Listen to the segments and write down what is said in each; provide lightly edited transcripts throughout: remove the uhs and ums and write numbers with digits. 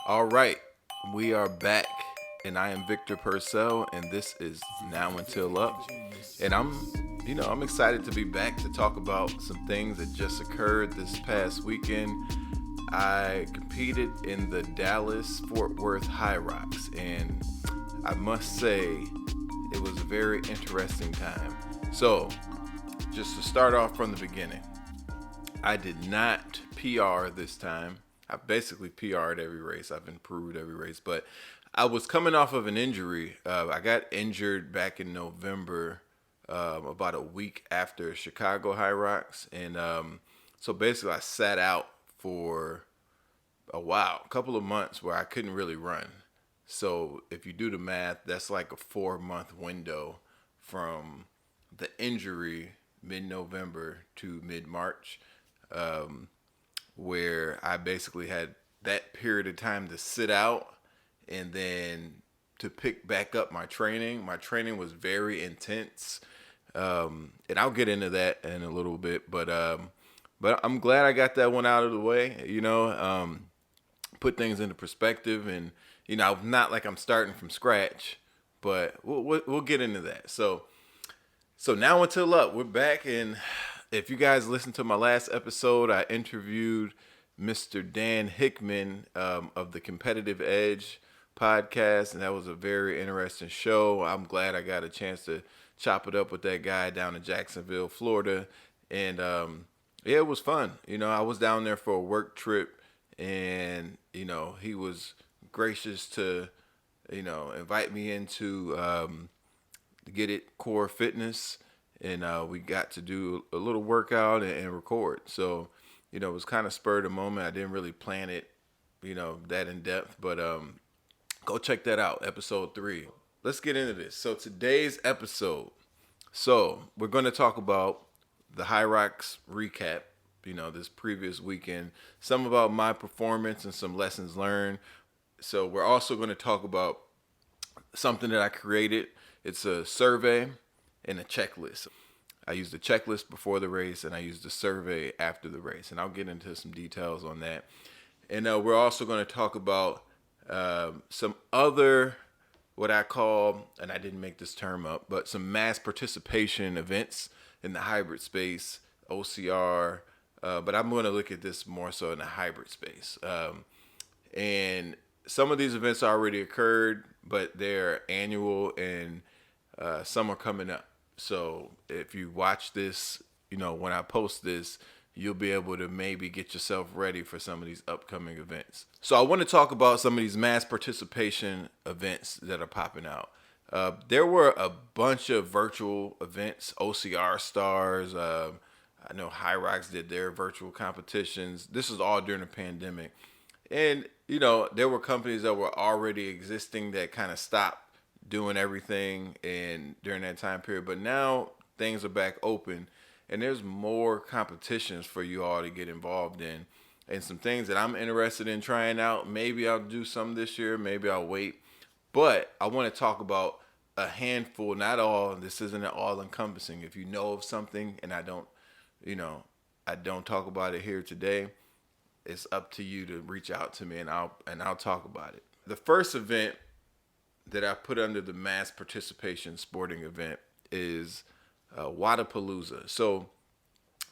All right, we are back, and I am Victor Purcell, and this is Now Until Up. And I'm excited to be back to talk about some things that just occurred this past weekend. I competed in the Dallas Fort Worth Hyrox, and I must say it was a very interesting time. So, just to start off from the beginning, I did not PR this time. I basically PR'd every race. I've improved every race, but I was coming off of an injury. I got injured back in November, about a week after Chicago High Rocks, and so basically I sat out for a while, a couple of months where I couldn't really run. So if you do the math, that's like a 4 month window from the injury mid-November to mid-March, um, where I basically had that period of time to sit out and then to pick back up my training. My training was very intense, and I'll get into that in a little bit. But I'm glad I got that one out of the way. Put things into perspective, and not like I'm starting from scratch, but we'll get into that. So now until up, we're back, and if you guys listened to my last episode, I interviewed Mr. Dan Hickman, of the Competitive Edge podcast, and that was a very interesting show. I'm glad I got a chance to chop it up with that guy down in Jacksonville, Florida, and yeah, it was fun. I was down there for a work trip, and he was gracious to invite me into Get It Core Fitness, and we got to do a little workout and record. So, it was kind of spur of the moment. I didn't really plan it, that in depth, but go check that out, episode 3. Let's get into this. So today's episode, we're going to talk about the High Rocks recap. This previous weekend, some about my performance and some lessons learned. So we're also going to talk about something that I created. It's a survey and a checklist. I used the checklist before the race, and I used the survey after the race, and I'll get into some details on that. And we're also going to talk about some other, what I call, and I didn't make this term up, but some mass participation events in the hybrid space, OCR, but I'm going to look at this more so in the hybrid space. And some of these events already occurred, but they're annual, and some are coming up. So if you watch this, when I post this, you'll be able to maybe get yourself ready for some of these upcoming events. So I want to talk about some of these mass participation events that are popping out. There were a bunch of virtual events, OCR stars. I know Hyrox did their virtual competitions. This is all during the pandemic. And, there were companies that were already existing that kind of stopped doing everything and during that time period. But now things are back open, and there's more competitions for you all to get involved in, and some things that I'm interested in trying out. Maybe I'll do some this year, maybe I'll wait. But I want to talk about a handful, not all. This isn't all encompassing. If you know of something and I don't talk about it here today, it's up to you to reach out to me, and I'll talk about it. The first event that I put under the mass participation sporting event is Wadapalooza. So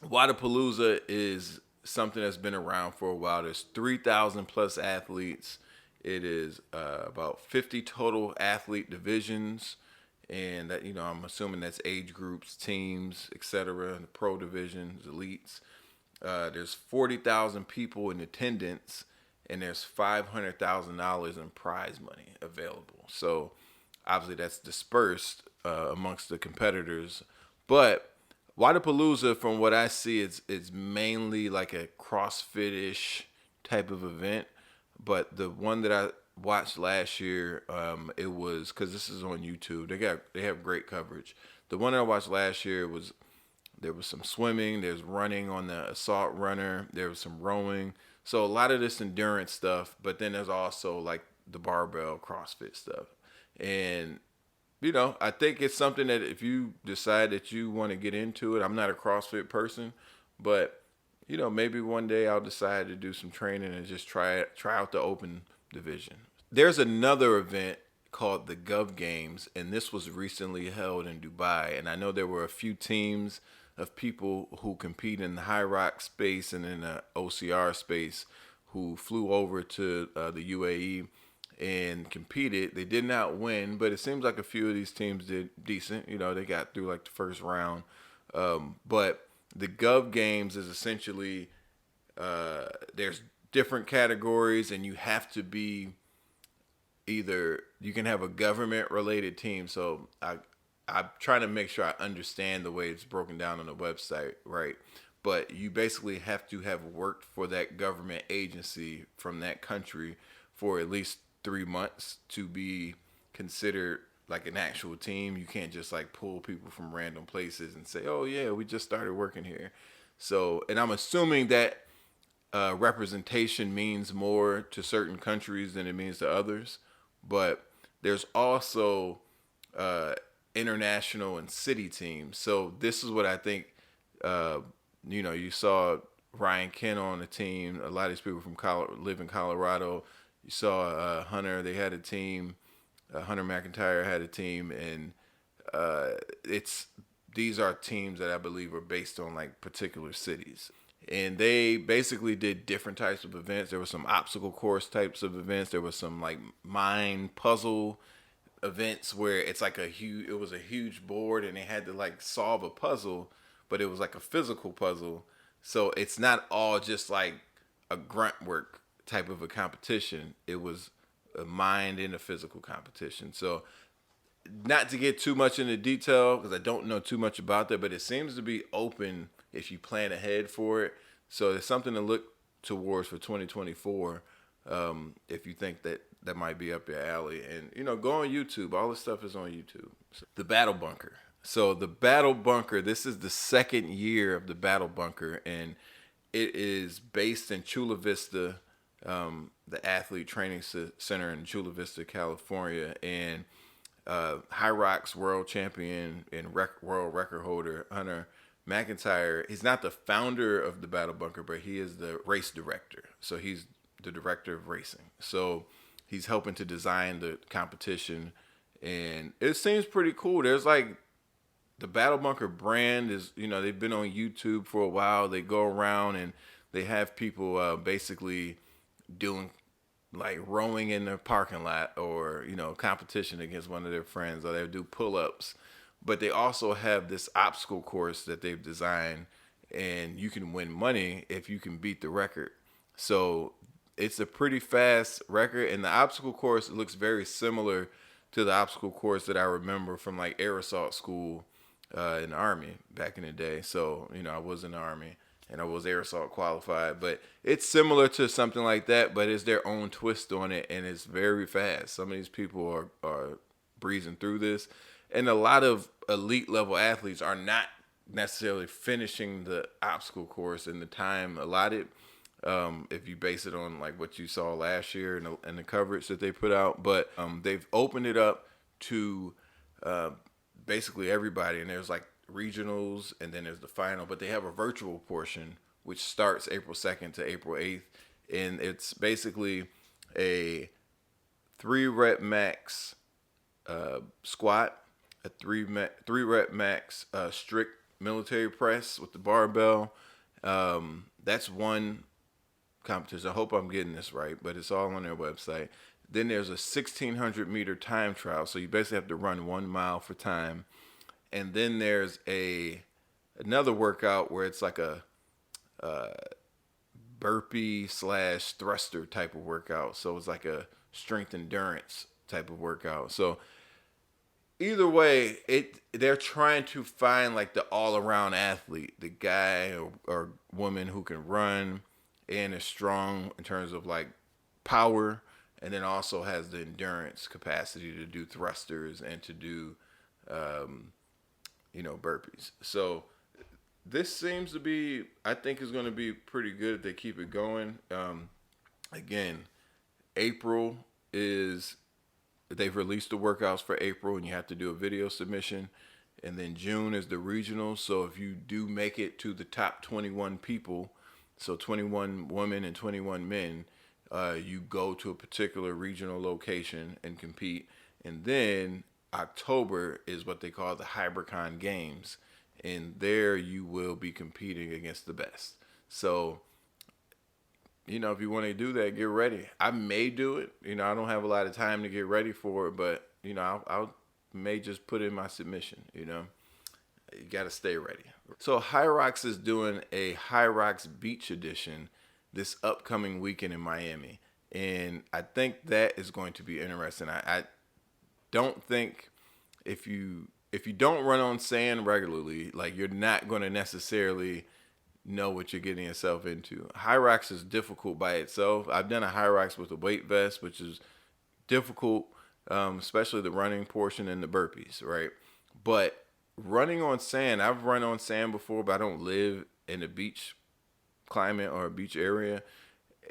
Wadapalooza is something that's been around for a while. There's 3,000 plus athletes. It is about 50 total athlete divisions, and that I'm assuming that's age groups, teams, etc. The pro divisions, elites. There's 40,000 people in attendance, and there's $500,000 in prize money available. So obviously that's dispersed amongst the competitors. But Wadapalooza, from what I see, it's mainly like a CrossFit-ish type of event. But the one that I watched last year, it was, because this is on YouTube. They have great coverage. The one that I watched last year there was some swimming, there's running on the assault runner, there was some rowing. So a lot of this endurance stuff, but then there's also like the barbell CrossFit stuff. And, I think it's something that if you decide that you want to get into it, I'm not a CrossFit person, but, maybe one day I'll decide to do some training and just try out division. There's another event called the Gov Games, and this was recently held in Dubai. And I know there were a few teams of people who compete in the Hyrox space and in the OCR space who flew over to the UAE and competed. They did not win, but it seems like a few of these teams did decent. You know, they got through like the first round. But the Gov Games is essentially there's different categories, and you have to be either you can have a government related team. So I'm trying to make sure I understand the way it's broken down on the website, right? But you basically have to have worked for that government agency from that country for at least 3 months to be considered like an actual team. You can't just like pull people from random places and say, oh yeah, we just started working here. So, and I'm assuming that representation means more to certain countries than it means to others. But there's also international and city teams. So this is what I think, you saw Ryan Kent on the team. A lot of these people from live in Colorado. You saw Hunter, they had a team. Hunter McIntyre had a team. And these are teams that I believe are based on like particular cities. And they basically did different types of events. There were some obstacle course types of events. There was some like mind puzzle events where it's like it was a huge board and they had to like solve a puzzle, but it was like a physical puzzle. So it's not all just like a grunt work type of a competition. It was a mind and a physical competition. So not to get too much into detail because I don't know too much about that, but it seems to be open if you plan ahead for it. So it's something to look towards for 2024 if you think that might be up your alley. And, go on YouTube. All this stuff is on YouTube. So, the Battle Bunker. So the Battle Bunker, this is the second year of the Battle Bunker, and it is based in Chula Vista, the athlete training center in Chula Vista, California. And Hyrox world champion and world record holder Hunter McIntyre, he's not the founder of the Battle Bunker, but he is the race director. So he's the director of racing. So he's helping to design the competition, and it seems pretty cool. There's like the Battle Bunker brand is, they've been on YouTube for a while. They go around and they have people basically doing like rowing in the parking lot or, competition against one of their friends, or they do pull-ups. But they also have this obstacle course that they've designed, and you can win money if you can beat the record. So it's a pretty fast record, and the obstacle course looks very similar to the obstacle course that I remember from like air assault school in the Army back in the day. So, I was in the Army and I was air assault qualified, but it's similar to something like that, but it's their own twist on it, and it's very fast. Some of these people are breezing through this. And a lot of elite level athletes are not necessarily finishing the obstacle course in the time allotted. If you base it on like what you saw last year and the coverage that they put out, but they've opened it up to basically everybody. And there's like regionals, and then there's the final. But they have a virtual portion which starts April 2nd to April 8th, and it's basically a 3-rep max squat, a 3-rep max strict military press with the barbell. That's one competition. I hope I'm getting this right, but it's all on their website. Then there's a 1,600 meter time trial. So you basically have to run 1 mile for time. And then there's another workout where it's like a burpee / thruster type of workout. So it's like a strength endurance type of workout. So either way, they're trying to find like the all-around athlete, the guy or woman who can run and is strong in terms of like power, and then also has the endurance capacity to do thrusters and to do burpees. So this seems to be, I think, is going to be pretty good if they keep it going. Again, April is, they've released the workouts for April, and you have to do a video submission. And then June is the regionals. So if you do make it to the top 21 people, so 21 women and 21 men, You go to a particular regional location and compete. And then October is what they call the Hybricon Games. And there you will be competing against the best. So, if you want to do that, get ready. I may do it. I don't have a lot of time to get ready for it, but, I'll may just put in my submission. You got to stay ready. So Hyrox is doing a Hyrox Beach Edition this upcoming weekend in Miami. And I think that is going to be interesting. I don't think if you don't run on sand regularly, like, you're not going to necessarily know what you're getting yourself into. Hyrox is difficult by itself. I've done a Hyrox with a weight vest, which is difficult, especially the running portion and the burpees, right? But running on sand, I've run on sand before, but I don't live in a beach climate or a beach area.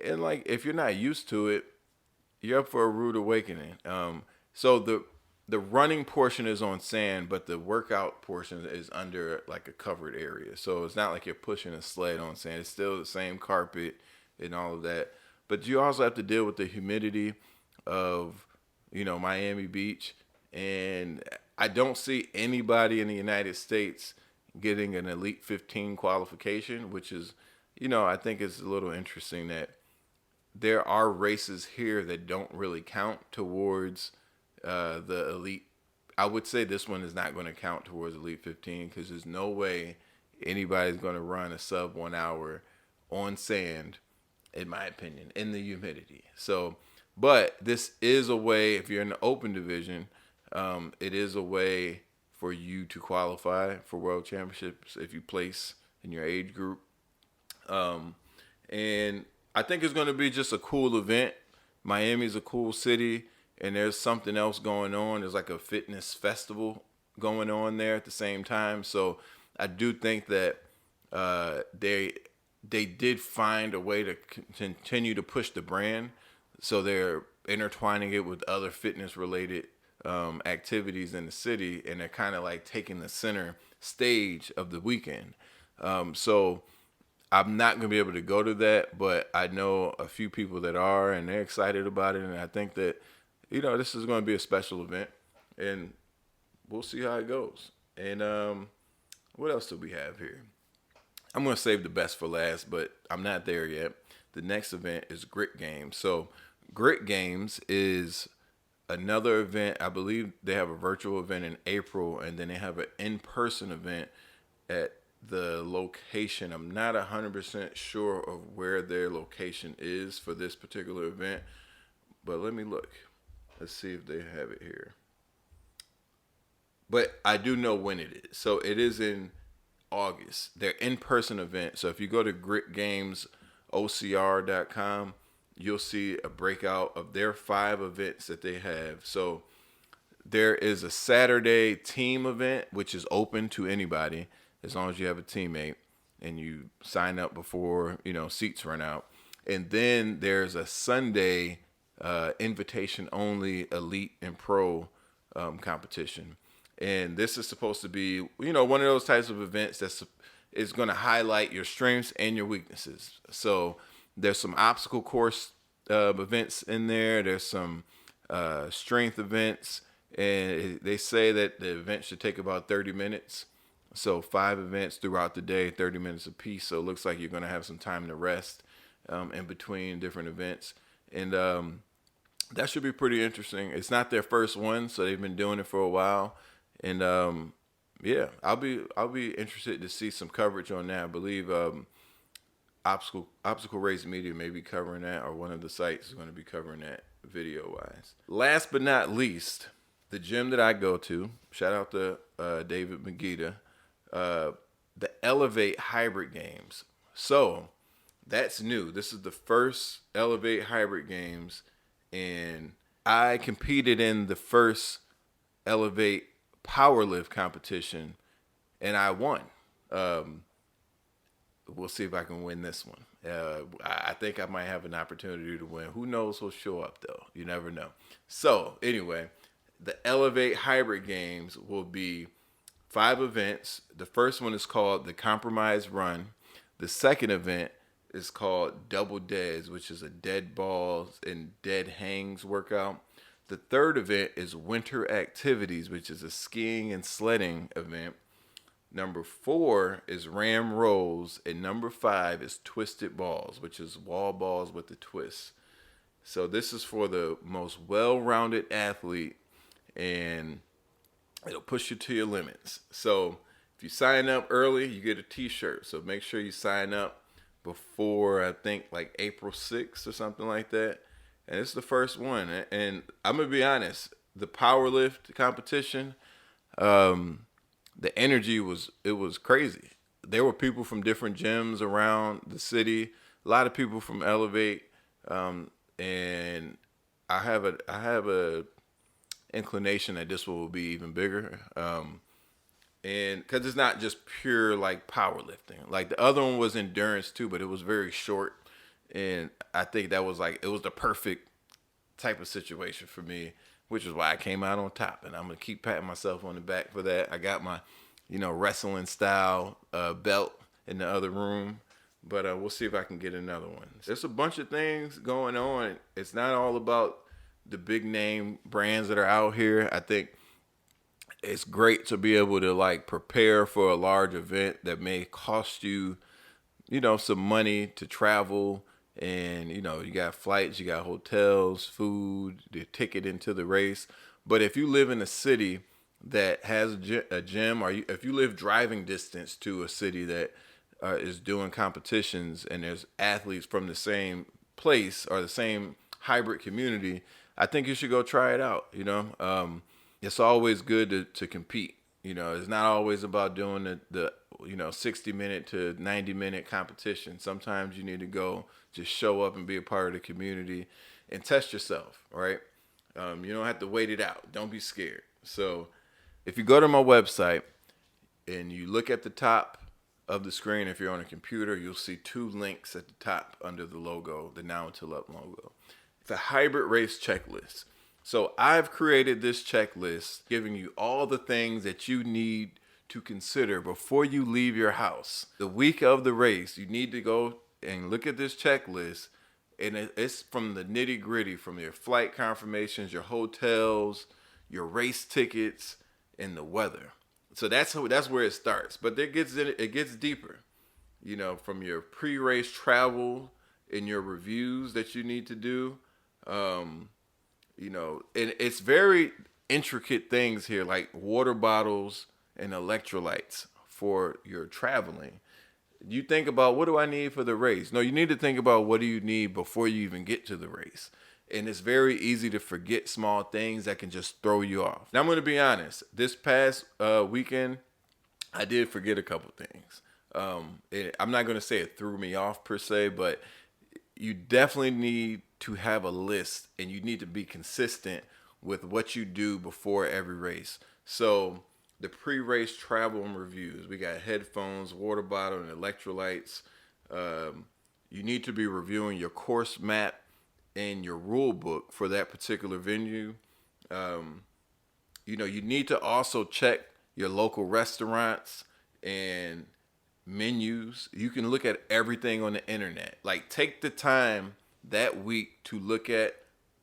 And, like, if you're not used to it, you're up for a rude awakening. So the running portion is on sand, but the workout portion is under, like, a covered area. So it's not like you're pushing a sled on sand. It's still the same carpet and all of that. But you also have to deal with the humidity of, Miami Beach. And I don't see anybody in the United States getting an Elite 15 qualification, which is, I think it's a little interesting that there are races here that don't really count towards the Elite. I would say this one is not going to count towards Elite 15 because there's no way anybody's going to run a sub 1 hour on sand, in my opinion, in the humidity. So, but this is a way, if you're in the open division, it is a way for you to qualify for world championships if you place in your age group. And I think it's going to be just a cool event. Miami's a cool city, and there's something else going on. There's like a fitness festival going on there at the same time. So I do think that they did find a way to continue to push the brand. So they're intertwining it with other fitness related activities in the city, and they're kind of like taking the center stage of the weekend. So I'm not going to be able to go to that, but I know a few people that are, and they're excited about it. And I think that, this is going to be a special event, and we'll see how it goes. And what else do we have here? I'm going to save the best for last, but I'm not there yet. The next event is Grit Games. So Grit Games is another event. I believe they have a virtual event in April, and then they have an in-person event at the location. I'm not 100% sure of where their location is for this particular event, but let me look. Let's see if they have it here. But I do know when it is. So it is in August. Their in-person event. So if you go to gritgamesocr.com, you'll see a breakout of their 5 events that they have. So there is a Saturday team event, which is open to anybody as long as you have a teammate and you sign up before, seats run out. And then there's a Sunday invitation only elite and pro competition. And this is supposed to be, one of those types of events is going to highlight your strengths and your weaknesses. So there's some obstacle course events in there. There's some strength events. And they say that the event should take about 30 minutes. So 5 events throughout the day, 30 minutes apiece. So it looks like you're going to have some time to rest in between different events. And that should be pretty interesting. It's not their first one, so they've been doing it for a while. And yeah, I'll be interested to see some coverage on that. I believe Obstacle Race Media may be covering that, or one of the sites is going to be covering that video-wise. Last but not least, the gym that I go to, shout out to David Magida, the Elevate Hybrid Games. So that's new. This is the first Elevate Hybrid Games, and I competed in the first Elevate Powerlift competition, and I won. We'll see if I can win this one. I think I might have an opportunity to win. Who knows who'll show up, though? You never know. So anyway, the Elevate Hybrid Games will be 5 events. The first one is called the Compromise Run. The second event is called Double Deads, which is a dead balls and dead hangs workout. The third event is Winter Activities, which is a skiing and sledding event. Number 4 is Ram Rolls, and number 5 is Twisted Balls, which is wall balls with a twist. So this is for the most well-rounded athlete, and it'll push you to your limits. So if you sign up early, you get a t-shirt. So make sure you sign up before, I think, like April 6th or something like that. And it's the first one. And I'm going to be honest, the powerlift competition, the energy was crazy. There were people from different gyms around the city, a lot of people from Elevate, and I have a inclination that this one will be even bigger. And because it's not just pure like powerlifting. Like the other one was endurance too, but it was very short, and I think that was like it was the perfect type of situation for me, which is why I came out on top. And I'm gonna keep patting myself on the back for that. I got my, wrestling style belt in the other room, but we'll see if I can get another one. There's a bunch of things going on. It's not all about the big name brands that are out here. I think it's great to be able to like prepare for a large event that may cost you, some money to travel. And, you got flights, you got hotels, food, the ticket into the race. But if you live in a city that has a gym, or if you live driving distance to a city that is doing competitions and there's athletes from the same place or the same hybrid community, I think you should go try it out. It's always good to compete. It's not always about doing the 60-minute to 90-minute competition. Sometimes you need to go just show up and be a part of the community and test yourself, right? You don't have to wait it out. Don't be scared. So if you go to my website and you look at the top of the screen, if you're on a computer, you'll see 2 links at the top under the logo, the Now Until Up logo. It's a hybrid race checklist. So I've created this checklist giving you all the things that you need to consider before you leave your house. The week of the race, you need to go and look at this checklist, and it's from the nitty gritty, from your flight confirmations, your hotels, your race tickets, and the weather. So that's where it starts. But it gets deeper, from your pre-race travel and your reviews that you need to do. And it's very intricate things here, like water bottles and electrolytes for your traveling. You think about, what do I need for the race? No, you need to think about, what do you need before you even get to the race? And it's very easy to forget small things that can just throw you off. Now, I'm going to be honest. This past weekend, I did forget a couple things. I'm not going to say it threw me off per se, but you definitely need to have a list, and you need to be consistent with what you do before every race. So the pre-race travel and reviews, we got headphones, water bottle, and electrolytes. You need to be reviewing your course map and your rule book for that particular venue. You need to also check your local restaurants and menus. You can look at everything on the internet. Like, take the time that week to look at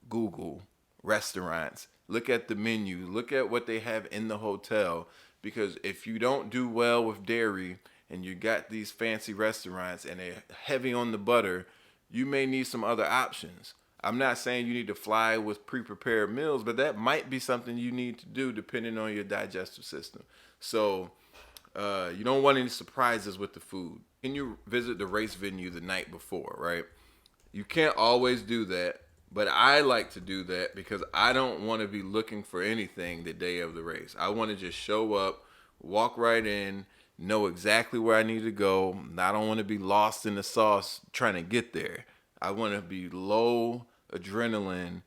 Google restaurants, look at the menu, look at what they have in the hotel. Because if you don't do well with dairy and you got these fancy restaurants and they're heavy on the butter, you may need some other options. I'm not saying you need to fly with pre-prepared meals, but that might be something you need to do depending on your digestive system. So you don't want any surprises with the food. Can you visit the race venue the night before, right? You can't always do that, but I like to do that because I don't want to be looking for anything the day of the race. I want to just show up, walk right in, know exactly where I need to go. I don't want to be lost in the sauce trying to get there. I want to be low adrenaline,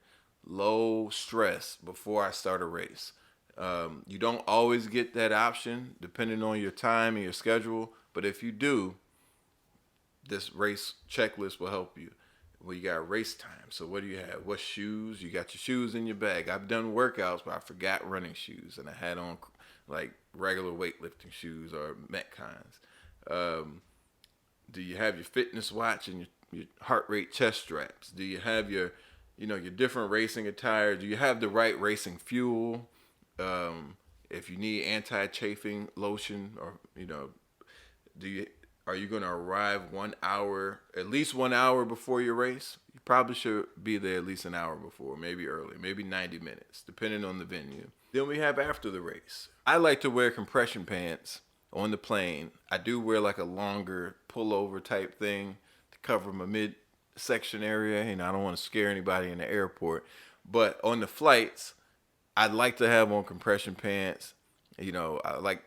low stress before I start a race. You don't always get that option depending on your time and your schedule, but if you do, this race checklist will help you. Well, you got race time. So what do you have? What shoes? You got your shoes in your bag. I've done workouts, but I forgot running shoes, and I had on like regular weightlifting shoes or Metcons. Do you have your fitness watch and your heart rate chest straps? Do you have your different racing attire? Do you have the right racing fuel? If you need anti-chafing lotion, or do you are you going to arrive 1 hour, at least 1 hour before your race? You probably should be there at least an hour before, maybe early, maybe 90 minutes, depending on the venue. Then we have after the race. I like to wear compression pants on the plane. I do wear like a longer pullover type thing to cover my midsection area, and I don't want to scare anybody in the airport. But on the flights, I'd like to have on compression pants. I like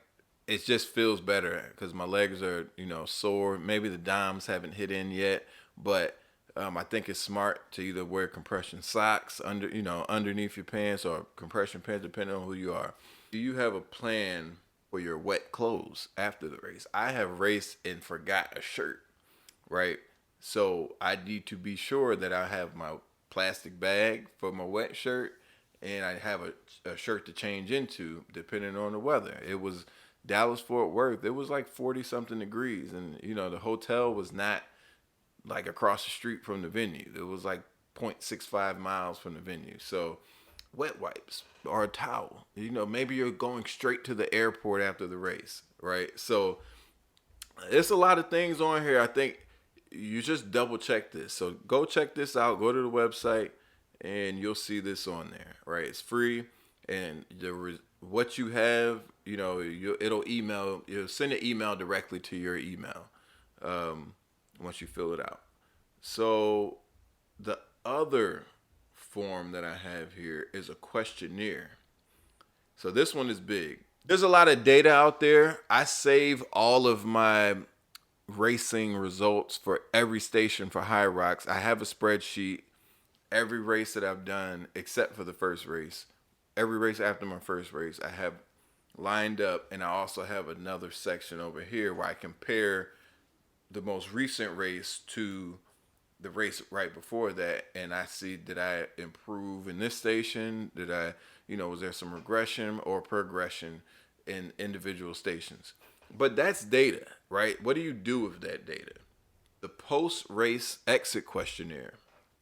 it just feels better because my legs are sore. Maybe the dimes haven't hit in yet, but I think it's smart to either wear compression socks underneath your pants, or compression pants, depending on who you are. Do you have a plan for your wet clothes after the race? I have raced and forgot a shirt, right? So I need to be sure that I have my plastic bag for my wet shirt, and I have a shirt to change into depending on the weather. It was Dallas Fort Worth. It was like 40 something degrees, and the hotel was not like across the street from the venue. It was like 0.65 miles from the venue. So wet wipes or a towel. Maybe you're going straight to the airport after the race, right? So it's a lot of things on here. I think you just double check this. So go check this out. Go to the website and you'll see this on there, right? It's free, and what you have, you'll send an email directly to your email once you fill it out. So the other form that I have here is a questionnaire. So this one is big. There's a lot of data out there. I save all of my racing results for every station for Hyrox. I have a spreadsheet. Every race that I've done, except for the first race, every race after my first race, I have lined up, and I also have another section over here where I compare the most recent race to the race right before that, and I see, did I improve in this station? Did I, was there some regression or progression in individual stations? But that's data, right? What do you do with that data? The post-race exit questionnaire.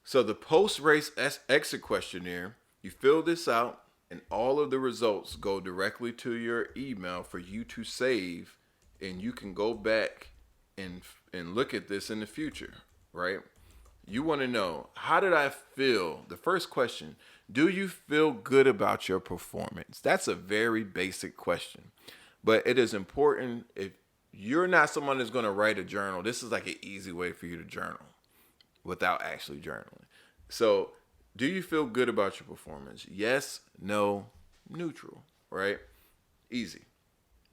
So the post-race exit questionnaire, you fill this out, and all of the results go directly to your email for you to save, and you can go back and look at this in the future, right? You want to know, how did I feel? The first question, do you feel good about your performance? That's a very basic question, but it is important. If you're not someone that's going to write a journal, this is like an easy way for you to journal without actually journaling. So, do you feel good about your performance? Yes, no, neutral, right? Easy.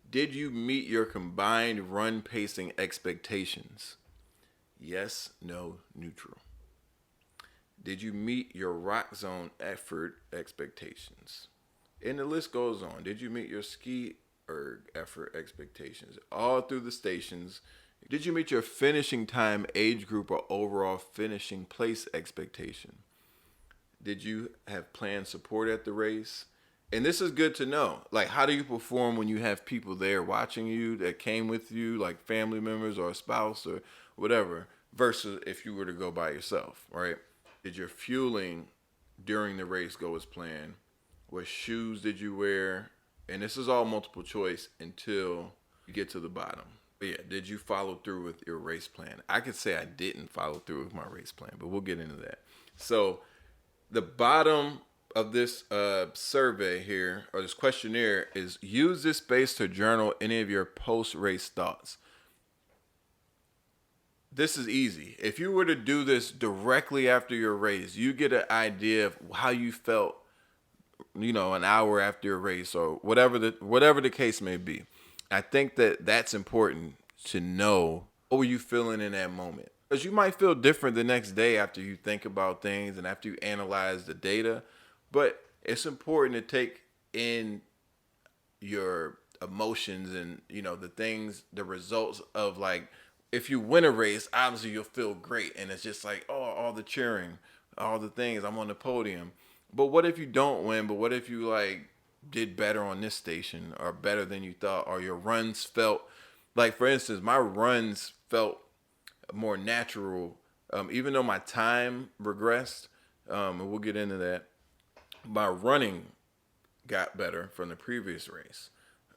Did you meet your combined run pacing expectations? Yes, no, neutral. Did you meet your rock zone effort expectations? And the list goes on. Did you meet your ski erg effort expectations? All through the stations. Did you meet your finishing time, age group, or overall finishing place expectation? Did you have planned support at the race? And this is good to know. Like, how do you perform when you have people there watching you that came with you, like family members or a spouse or whatever, versus if you were to go by yourself, right? Did your fueling during the race go as planned? What shoes did you wear? And this is all multiple choice until you get to the bottom. But yeah, did you follow through with your race plan? I could say I didn't follow through with my race plan, but we'll get into that. So the bottom of this survey here, or this questionnaire, is use this space to journal any of your post-race thoughts. This is easy. If you were to do this directly after your race, you get an idea of how you felt, an hour after your race, or whatever the case may be. I think that that's important to know. What were you feeling in that moment? Because you might feel different the next day after you think about things and after you analyze the data. But it's important to take in your emotions and, the results of, like, if you win a race, obviously you'll feel great. And it's just like, oh, all the cheering, all the things, I'm on the podium. But what if you don't win? But what if you, did better on this station, or better than you thought, or your runs felt, like, for instance, my runs felt more natural. Even though my time regressed, and we'll get into that, my running got better from the previous race.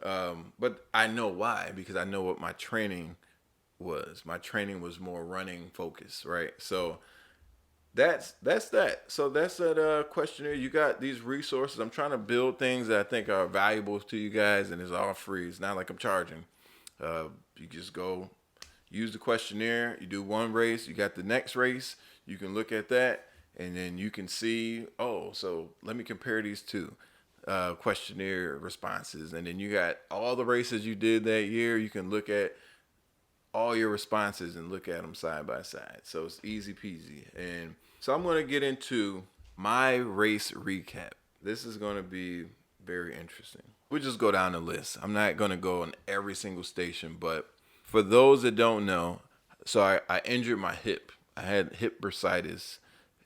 But I know why, because I know what my training was. My training was more running focused, right? So that's that. So that's that questionnaire. You got these resources. I'm trying to build things that I think are valuable to you guys, and it's all free. It's not like I'm charging. You just go use the questionnaire. You do one race. You got the next race. You can look at that, and then you can see. Oh, so let me compare these two questionnaire responses, and then you got all the races you did that year. You can look at all your responses and look at them side by side. So it's easy peasy. And so I'm going to get into my race recap. This is going to be very interesting. We'll just go down the list. I'm not going to go on every single station, but for those that don't know, so I injured my hip. I had hip bursitis,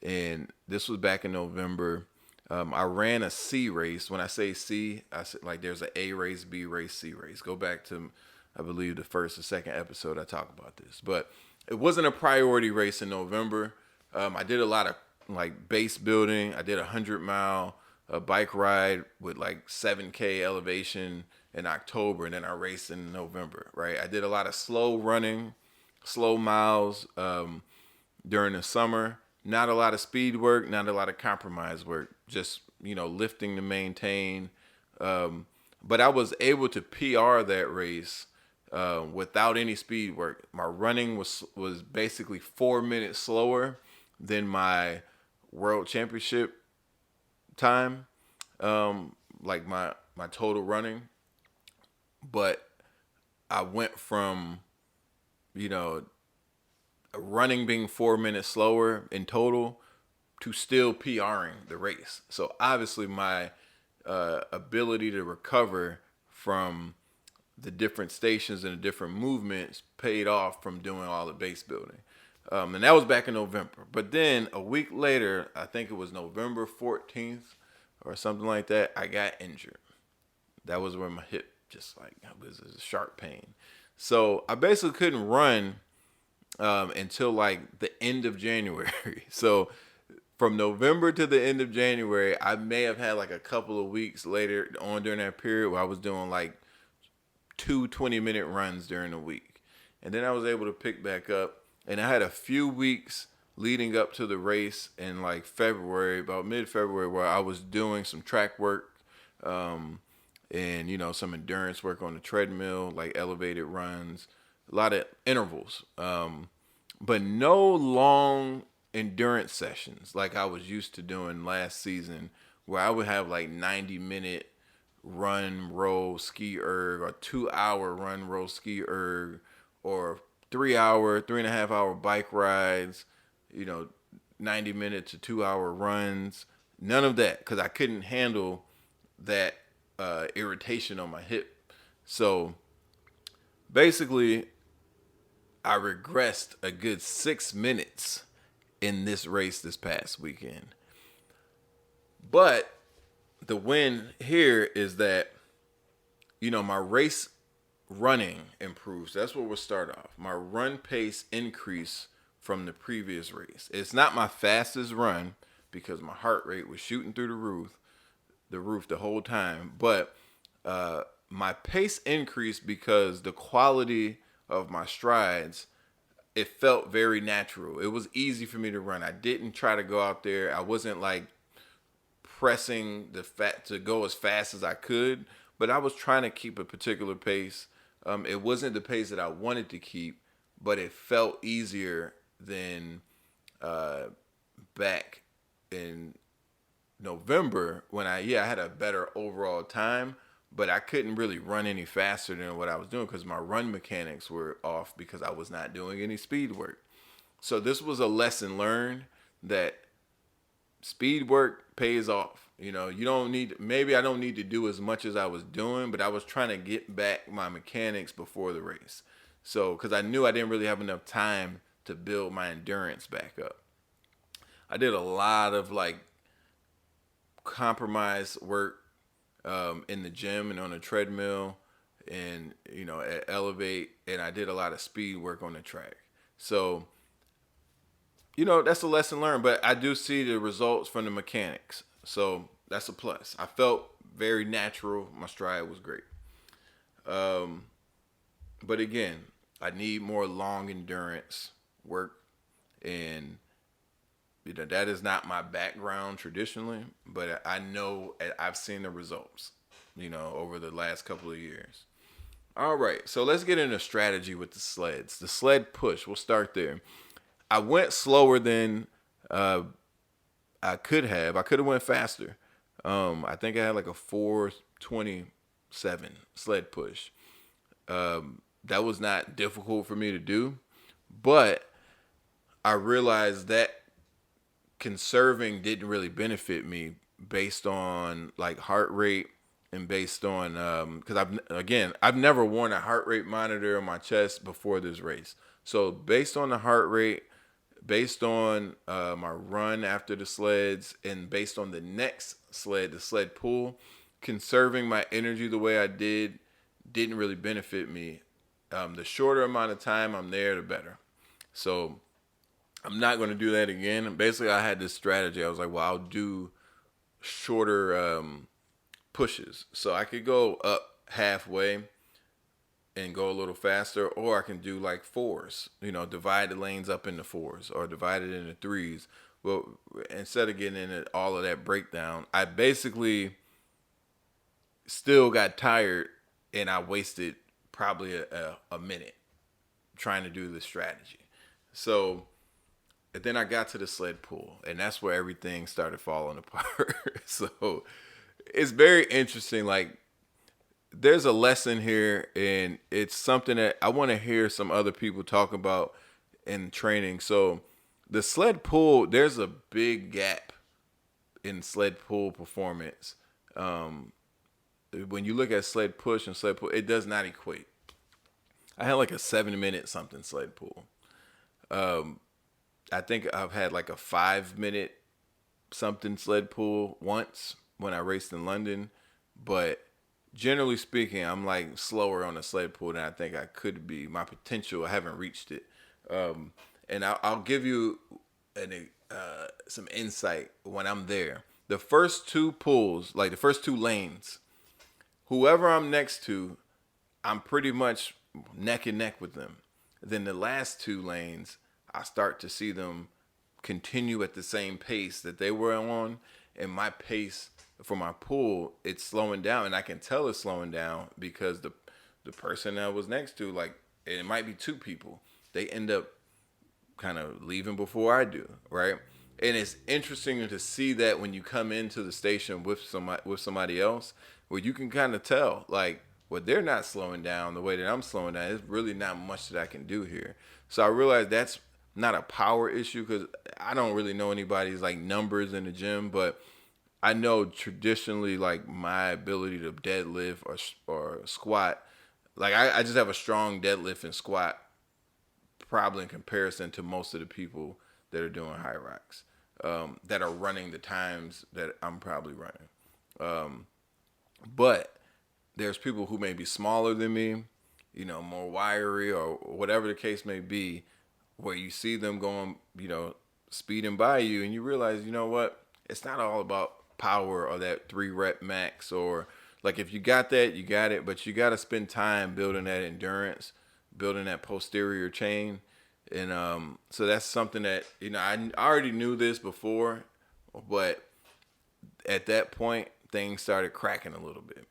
and this was back in November. I ran a C race. When I say C, I said like there's an A race, B race, C race. Go back to, I believe, the first or second episode I talk about this. But it wasn't a priority race in November. I did a lot of like base building. I did a 100-mile bike ride with like 7K elevation in October, and then I raced in November, right? I did a lot of slow running, slow miles during the summer. Not a lot of speed work, not a lot of compromise work, just, lifting to maintain. But I was able to PR that race without any speed work. My running was basically 4 minutes slower than my world championship time, like my total running. But I went from, running being 4 minutes slower in total to still PRing the race. So obviously my ability to recover from the different stations and the different movements paid off from doing all the base building. And that was back in November. But then a week later, I think it was November 14th or something like that, I got injured. That was where my hip just like, it was a sharp pain. So I basically couldn't run until like the end of January. So from November to the end of January, I may have had like a couple of weeks later on during that period where I was doing like 2 20-minute runs during the week. And then I was able to pick back up. And I had a few weeks leading up to the race in like February, about mid-February, where I was doing some track work and, some endurance work on the treadmill, like elevated runs, a lot of intervals, but no long endurance sessions like I was used to doing last season, where I would have like 90-minute run, row, ski erg, or 2-hour run, row, ski erg, or 3-hour, 3.5-hour bike rides, 90-minute to 2-hour runs. None of that, because I couldn't handle that irritation on my hip. So basically, I regressed a good 6 minutes in this race this past weekend. But the win here is that, my race running improves. That's where we'll start off. My run pace increased from the previous race. It's not my fastest run because my heart rate was shooting through the roof the whole time. But my pace increased because the quality of my strides, it felt very natural. It was easy for me to run. I didn't try to go out there. I wasn't like pressing to go as fast as I could, but I was trying to keep a particular pace. It wasn't the pace that I wanted to keep, but it felt easier than back in November when I had a better overall time, but I couldn't really run any faster than what I was doing because my run mechanics were off because I was not doing any speed work. So this was a lesson learned that speed work pays off. You don't need, maybe I don't need to do as much as I was doing, but I was trying to get back my mechanics before the race. So, because I knew I didn't really have enough time to build my endurance back up. I did a lot of like compromise work in the gym and on the treadmill and, at Elevate. And I did a lot of speed work on the track. So, that's a lesson learned, but I do see the results from the mechanics. So that's a plus. I felt very natural. My stride was great. Um, but again, I need more long endurance work, and that is not my background traditionally. But I know I've seen the results, over the last couple of years. All right, so let's get into strategy with the sleds. The sled push. We'll start there. I went slower than uh, I could have. I could have went faster. I think I had like a 4:27 sled push. That was not difficult for me to do, but I realized that conserving didn't really benefit me based on like heart rate and based on because I've never worn a heart rate monitor on my chest before this race. So based on the heart rate, based on my run after the sleds, and based on the next sled, the sled pull, conserving my energy the way I didn't really benefit me. The shorter amount of time I'm there, the better. So I'm not going to do that again. And basically, I had this strategy. I was like, well, I'll do shorter pushes. So I could go up halfway and go a little faster, or I can do like fours, divide the lanes up into fours or divide it into threes. Well, instead of getting into all of that breakdown, I basically still got tired and I wasted probably a minute trying to do the strategy. So and then I got to the sled pull, and that's where everything started falling apart. So it's very interesting. Like, there's a lesson here, and it's something that I want to hear some other people talk about in training. So the sled pull, there's a big gap in sled pull performance. When you look at sled push and sled pull, it does not equate. I had like a 7-minute something sled pull. I think I've had like a 5-minute something sled pull once when I raced in London, but generally speaking, I'm like slower on the sled pull than I think I could be. My potential, I haven't reached it. And I'll give you some insight when I'm there. The first two pulls, like the first two lanes, whoever I'm next to, I'm pretty much neck and neck with them. Then the last two lanes, I start to see them continue at the same pace that they were on, and my pace for my pull, it's slowing down, and I can tell it's slowing down because the person that was next to, like, it might be two people, they end up kind of leaving before I do, right? And it's interesting to see that when you come into the station with somebody else, where you can kind of tell, like, well, they're not slowing down the way that I'm slowing down. There's really not much that I can do here. So I realized that's not a power issue, because I don't really know anybody's like numbers in the gym, but I know traditionally, like, my ability to deadlift or squat, like I just have a strong deadlift and squat, probably in comparison to most of the people that are doing Hyrox, that are running the times that I'm probably running. But there's people who may be smaller than me, more wiry or whatever the case may be, where you see them going, speeding by you, and you realize, you know what? It's not all about power or that 3-rep max, or like, if you got that, you got it, but you got to spend time building that endurance, building that posterior chain. And so that's something that, I already knew this before, but at that point, things started cracking a little bit.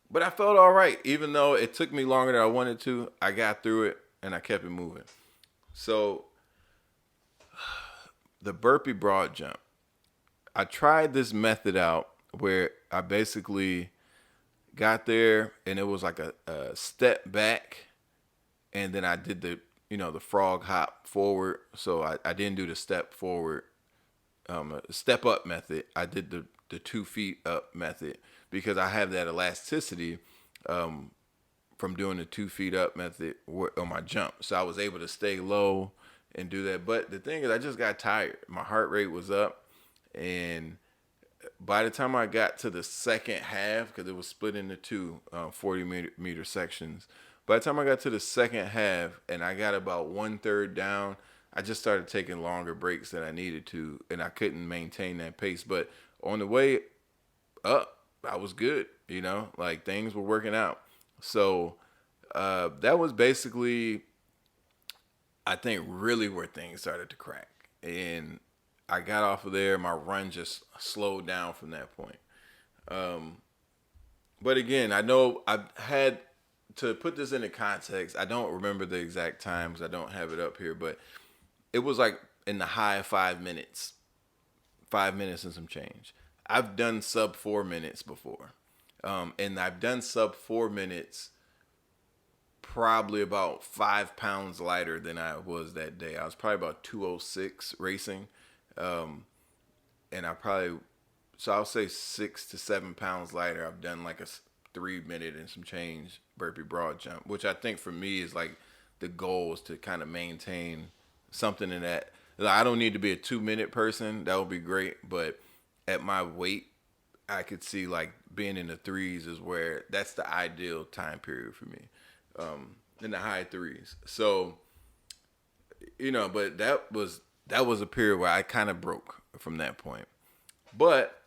But I felt all right. Even though it took me longer than I wanted to, I got through it and I kept it moving. So the burpee broad jump, I tried this method out where I basically got there and it was like a step back, and then I did the frog hop forward. So I didn't do the step forward, step up method. I did the 2 feet up method, because I have that elasticity from doing the 2 feet up method on my jump. So I was able to stay low and do that. But the thing is, I just got tired. My heart rate was up. And by the time I got to the second half, because it was split into two 40-meter sections, By the time I got to the second half and I got about 1/3 down, I just started taking longer breaks than I needed to, and I couldn't maintain that pace. But on the way up, I was good. Like things were working out. So that was basically, I think, really where things started to crack. And I got off of there. My run just slowed down from that point. Um, but again, I know I had to put this into context. I don't remember the exact times. I don't have it up here, but it was like in the high 5 minutes, 5 minutes and some change. I've done sub 4 minutes before. And I've done sub 4 minutes probably about 5 pounds lighter than I was that day. I was probably about 206 racing. Um, and so I'll say 6 to 7 pounds lighter. I've done like a 3 minute and some change burpee broad jump, which I think for me is like the goal is to kind of maintain something in that. Like, I don't need to be a 2 minute person. That would be great. But at my weight, I could see like being in the threes is where that's the ideal time period for me, in the high threes. So, but that was a period where I kind of broke from that point. But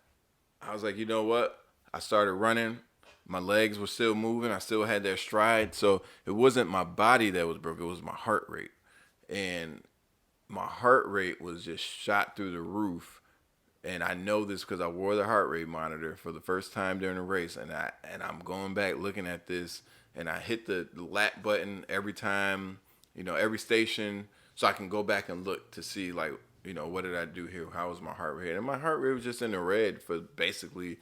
I was like, you know what? I started running. My legs were still moving. I still had that stride. So it wasn't my body that was broke. It was my heart rate. And my heart rate was just shot through the roof. And I know this because I wore the heart rate monitor for the first time during the race. And I'm going back looking at this. And I hit the lap button every time, every station. So I can go back and look to see, like, what did I do here? How was my heart rate? And my heart rate was just in the red for basically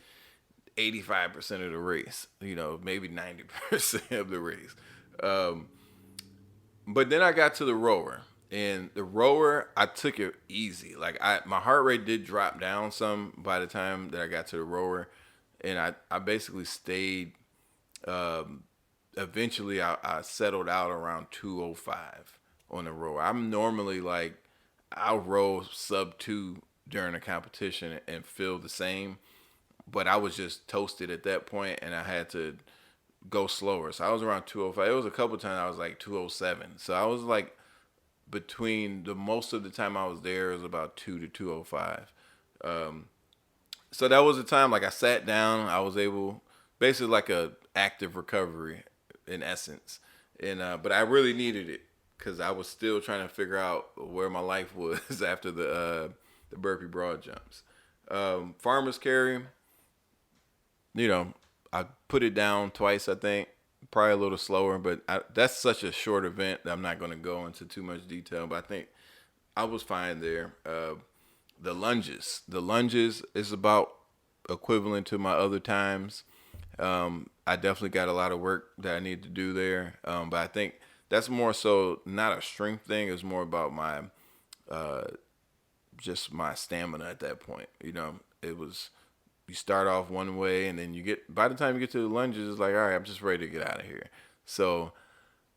85% of the race, maybe 90% of the race. But then I got to the rower, and the rower, I took it easy. Like my heart rate did drop down some by the time that I got to the rower, and I basically stayed. Eventually, I settled out around 205 on the rower. I'm normally like, I'll row sub 2 during a competition and feel the same. But I was just toasted at that point, and I had to go slower. So I was around 205. It was a couple times I was like 207. So I was like between the most of the time I was there was about 2 to 205. So that was the time, like I sat down. I was able, basically like a active recovery in essence. And but I really needed it because I was still trying to figure out where my life was after the burpee broad jumps. Farmer's carry. I put it down twice, I think. Probably a little slower, but that's such a short event that I'm not going to go into too much detail. But I think I was fine there. The lunges. The lunges is about equivalent to my other times. I definitely got a lot of work that I need to do there. But I think that's more so not a strength thing. It's more about my just my stamina at that point. It was, you start off one way, and then by the time you get to the lunges, it's like, all right, I'm just ready to get out of here. So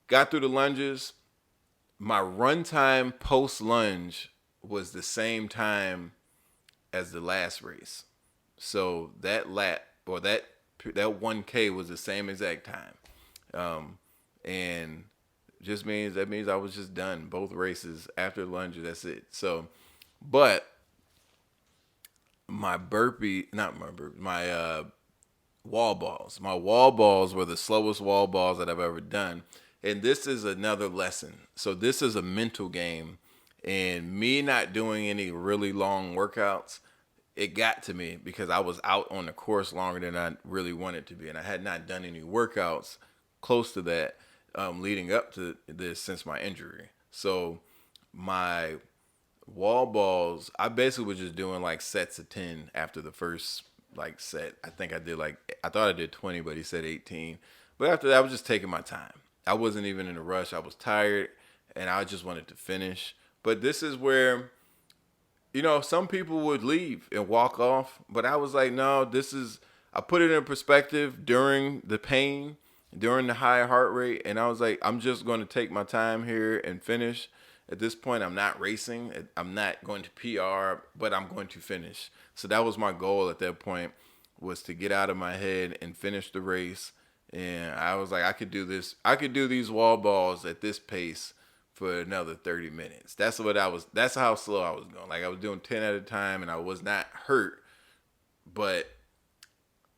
got through the lunges. My run time post lunge was the same time as the last race. So that lap, or that 1K was the same exact time. And that means I was just done both races after lunges. That's it. So, but my wall balls. My wall balls were the slowest wall balls that I've ever done. And this is another lesson. So this is a mental game. And me not doing any really long workouts, it got to me because I was out on the course longer than I really wanted to be. And I had not done any workouts close to that leading up to this since my injury. So my wall balls, I basically was just doing like sets of 10 after the first like set. I thought I did 20, but he said 18. But after that, I was just taking my time. I wasn't even in a rush. I was tired and I just wanted to finish. But this is where, some people would leave and walk off. But I was like, no, I put it in perspective during the pain, during the high heart rate. And I was like, I'm just going to take my time here and finish. At this point, I'm not racing. I'm not going to PR, but I'm going to finish. So that was my goal at that point, was to get out of my head and finish the race And I was like, I could do this. I could do these wall balls at this pace for another 30 minutes. That's how slow I was going. Like I was doing 10 at a time and I was not hurt, but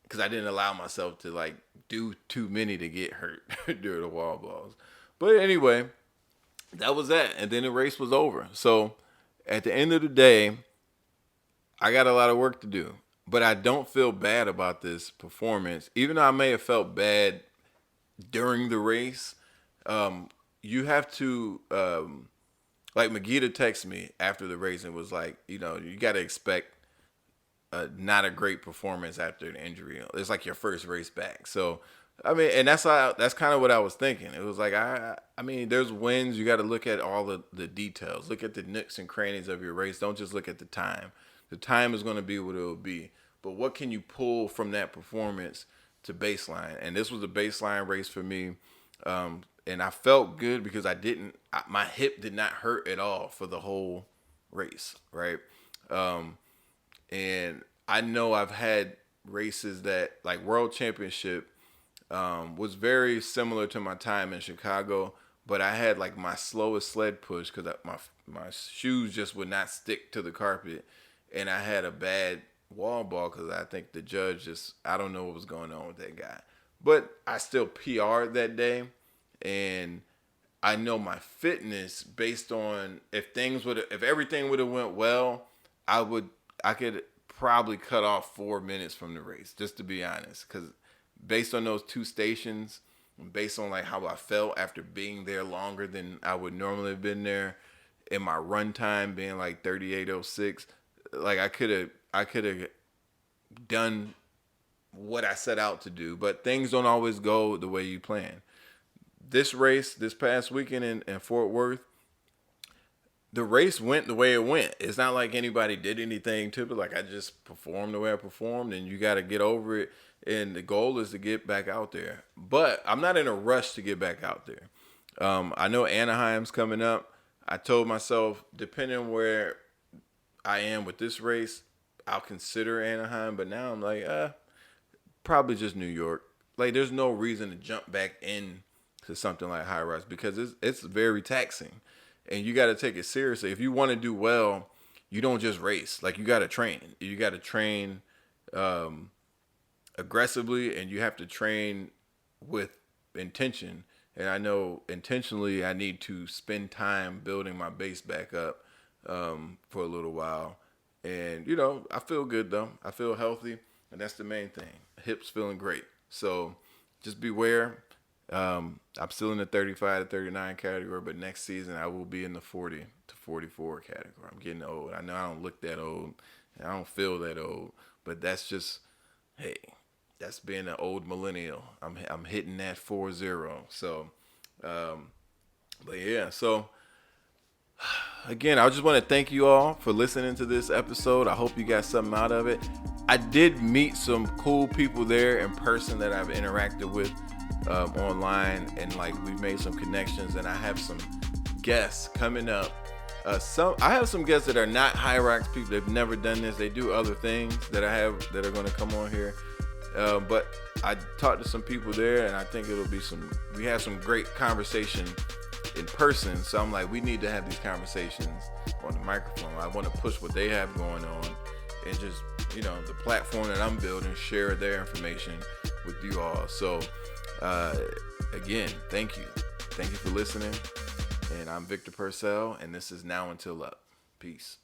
because I didn't allow myself to like do too many to get hurt during the wall balls. But anyway, that was that. And then the race was over. So at the end of the day, I got a lot of work to do. But I don't feel bad about this performance. Even though I may have felt bad during the race, you have to, like Magita texted me after the race and was like, you got to expect not a great performance after an injury. It's like your first race back. So, I mean, and that's kind of what I was thinking. It was like, I mean, there's wins. You got to look at all the details. Look at the nooks and crannies of your race. Don't just look at the time. The time is going to be what it will be. But what can you pull from that performance to baseline? And this was a baseline race for me. And I felt good because my hip did not hurt at all for the whole race, right? And I know I've had races that, like World Championship, was very similar to my time in Chicago, but I had like my slowest sled push because my shoes just would not stick to the carpet, and I had a bad wall ball because I think the judge I don't know what was going on with that guy. But I still PR'd that day, and I know my fitness based on if everything would have went well, I could probably cut off 4 minutes from the race, just to be honest, because based on those two stations, based on like how I felt after being there longer than I would normally have been there, and my run time being like 38:06, like I could have done what I set out to do, but things don't always go the way you plan. This race, this past weekend in Fort Worth, the race went the way it went. It's not like anybody did anything to it. Like I just performed the way I performed, and you got to get over it. And the goal is to get back out there. But I'm not in a rush to get back out there. I know Anaheim's coming up. I told myself, depending on where I am with this race, I'll consider Anaheim. But now I'm like, probably just New York. Like there's no reason to jump back in to something like Hyrox because it's very taxing. And you got to take it seriously. If you want to do well, you don't just race. Like you got to train. You got to train aggressively, and you have to train with intention. And I know intentionally I need to spend time building my base back up for a little while. And, I feel good, though. I feel healthy, and that's the main thing. Hips feeling great. So just beware. I'm still in the 35 to 39 category, but next season I will be in the 40 to 44 category. I'm getting old. I know I don't look that old, and I don't feel that old, but that's just, hey, that's being an old millennial. I'm hitting that 4-0. So, but yeah, so again, I just want to thank you all for listening to this episode. I hope you got something out of it. I did meet some cool people there in person that I've interacted with online, and like we've made some connections, and I have some guests coming up. I have some guests that are not Hyrox people. They've never done this. They do other things that I have that are going to come on here. But I talked to some people there, and I think we have some great conversation in person. So I'm like, we need to have these conversations on the microphone. I want to push what they have going on and just, the platform that I'm building, share their information with you all. So, again, thank you. Thank you for listening. And I'm Victor Purcell, and this is Now Until Up. Peace.